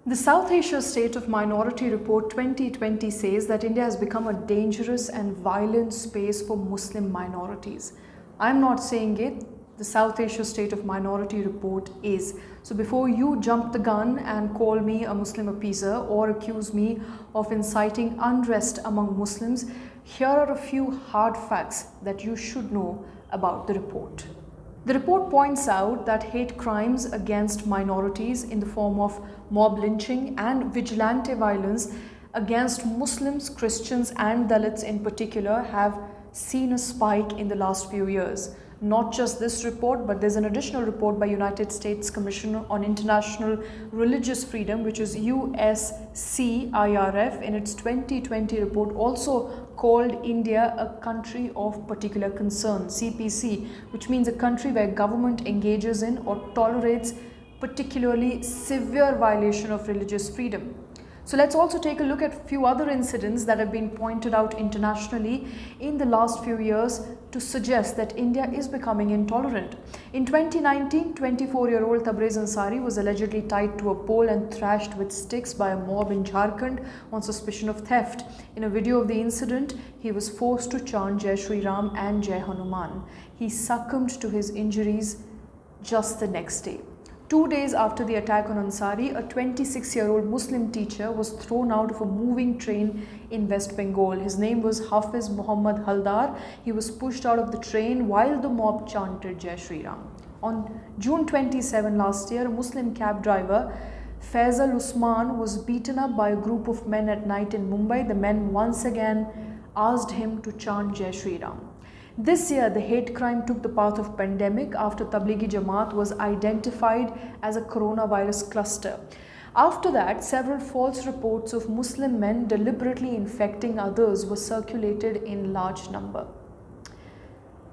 The South Asia State of Minority Report 2020 says that India has become a dangerous and violent space for Muslim minorities. I'm not saying it, the South Asia State of Minority Report is. So before you jump the gun and call me a Muslim appeaser or accuse me of inciting unrest among Muslims, here are a few hard facts that you should know about the report. The report points out that hate crimes against minorities in the form of mob lynching and vigilante violence against Muslims, Christians and Dalits in particular have seen a spike in the last few years. Not just this report, but there's an additional report by United States Commission on International Religious Freedom, which is USCIRF, in its 2020 report also called India a country of particular concern, CPC, which means a country where government engages in or tolerates particularly severe violation of religious freedom. So let's also take a look at a few other incidents that have been pointed out internationally in the last few years to suggest that India is becoming intolerant. In 2019, 24-year-old Tabriz Ansari was allegedly tied to a pole and thrashed with sticks by a mob in Jharkhand on suspicion of theft. In a video of the incident, he was forced to chant Jai Shri Ram and Jai Hanuman. He succumbed to his injuries just the next day. 2 days after the attack on Ansari, a 26-year-old Muslim teacher was thrown out of a moving train in West Bengal. His name was Hafiz Muhammad Haldar. He was pushed out of the train while the mob chanted Jai Shri Ram. On June 27 last year, a Muslim cab driver, Faisal Usman, was beaten up by a group of men at night in Mumbai. The men once again asked him to chant Jai Shri Ram. This year, the hate crime took the path of pandemic after Tablighi Jamaat was identified as a coronavirus cluster. After that, several false reports of Muslim men deliberately infecting others were circulated in large number.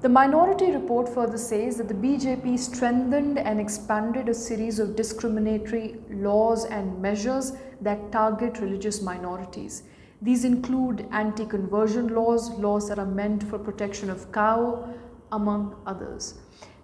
The Minority Report further says that the BJP strengthened and expanded a series of discriminatory laws and measures that target religious minorities. These include anti-conversion laws, laws that are meant for protection of cow, among others.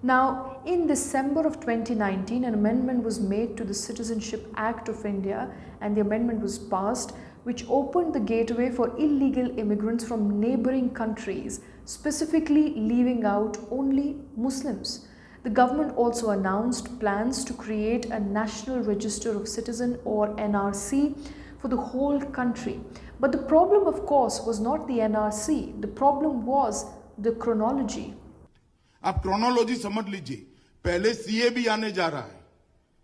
Now, in December of 2019, an amendment was made to the Citizenship Act of India, and the amendment was passed, which opened the gateway for illegal immigrants from neighboring countries, specifically leaving out only Muslims. The government also announced plans to create a National Register of Citizen, or NRC, for the whole country. But the problem, of course, was not the NRC. The problem was the chronology. आप chronology समझ लीजिए, पहले CAB आने जा रहा है,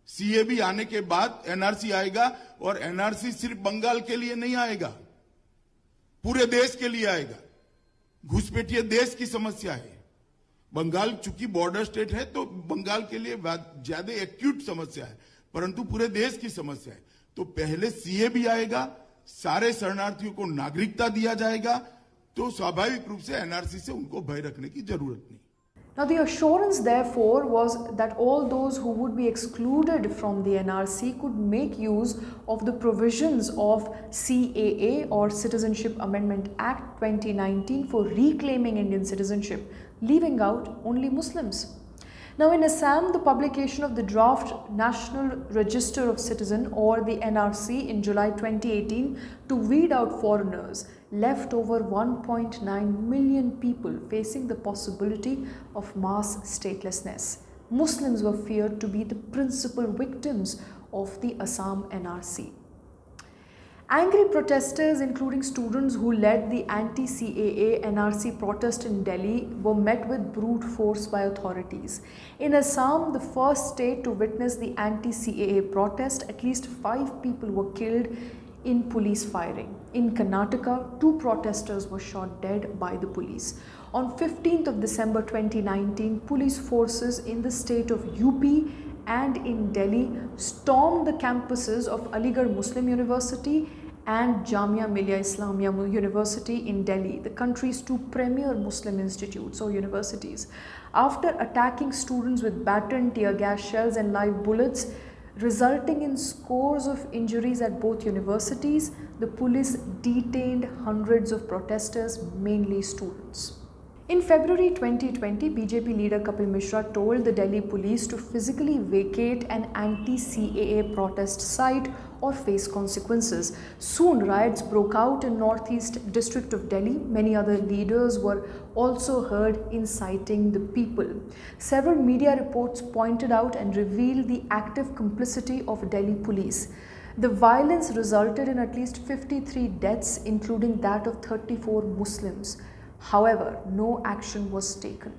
CAB आने के बाद एनआरसी आएगा, और एनआरसी सिर्फ बंगाल के लिए नहीं आएगा, पूरे देश के लिए आएगा। घुसपैठिया देश की समस्या है। बंगाल चूंकि बॉर्डर स्टेट है तो बंगाल के लिए ज्यादा एक्यूट समस्या है, परंतु पूरे देश की समस्या है। तो पहले सीएबी आएगा, सारे शरणार्थियों को नागरिकता दिया जाएगा, तो स्वाभाविक रूप से एनआरसी से उनको भय रखने की जरूरत नहीं। Now, the assurance, therefore, was that all those who would be excluded from the NRC could make use of the provisions of CAA, or Citizenship Amendment Act 2019, for reclaiming Indian citizenship, leaving out only Muslims. Now, in Assam, the publication of the draft National Register of Citizen, or the NRC, in July 2018 to weed out foreigners left over 1.9 million people facing the possibility of mass statelessness. Muslims were feared to be the principal victims of the Assam NRC. Angry protesters, including students who led the anti-CAA NRC protest in Delhi, were met with brute force by authorities. In Assam, the first state to witness the anti-CAA protest, at least 5 people were killed in police firing. In Karnataka, 2 protesters were shot dead by the police. On 15th of December 2019, police forces in the state of UP and in Delhi stormed the campuses of Aligarh Muslim University and Jamia Millia Islamia University in Delhi, the country's 2 premier Muslim institutes or universities. After attacking students with baton, tear gas shells and live bullets, resulting in scores of injuries at both universities, the police detained hundreds of protesters, mainly students. In February 2020, BJP leader Kapil Mishra told the Delhi police to physically vacate an anti-CAA protest site or face consequences. Soon, riots broke out in Northeast District of Delhi. Many other leaders were also heard inciting the people. Several media reports pointed out and revealed the active complicity of Delhi police. The violence resulted in at least 53 deaths, including that of 34 Muslims. However, no action was taken.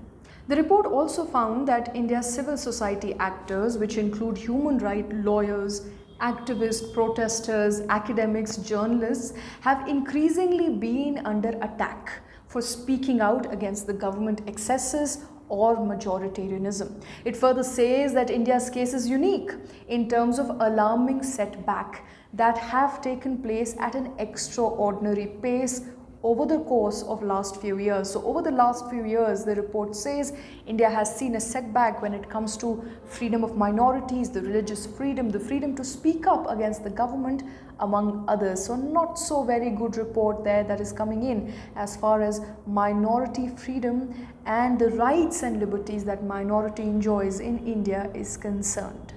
The report also found that India's civil society actors, which include human rights lawyers, activists, protesters, academics, journalists, have increasingly been under attack for speaking out against the government excesses or majoritarianism. It further says that India's case is unique in terms of alarming setback that have taken place at an extraordinary pace over the course of last few years. So over the last few years, the report says India has seen a setback when it comes to freedom of minorities, the religious freedom, the freedom to speak up against the government, among others. So not so very good report there that is coming in as far as minority freedom and the rights and liberties that minority enjoys in India is concerned.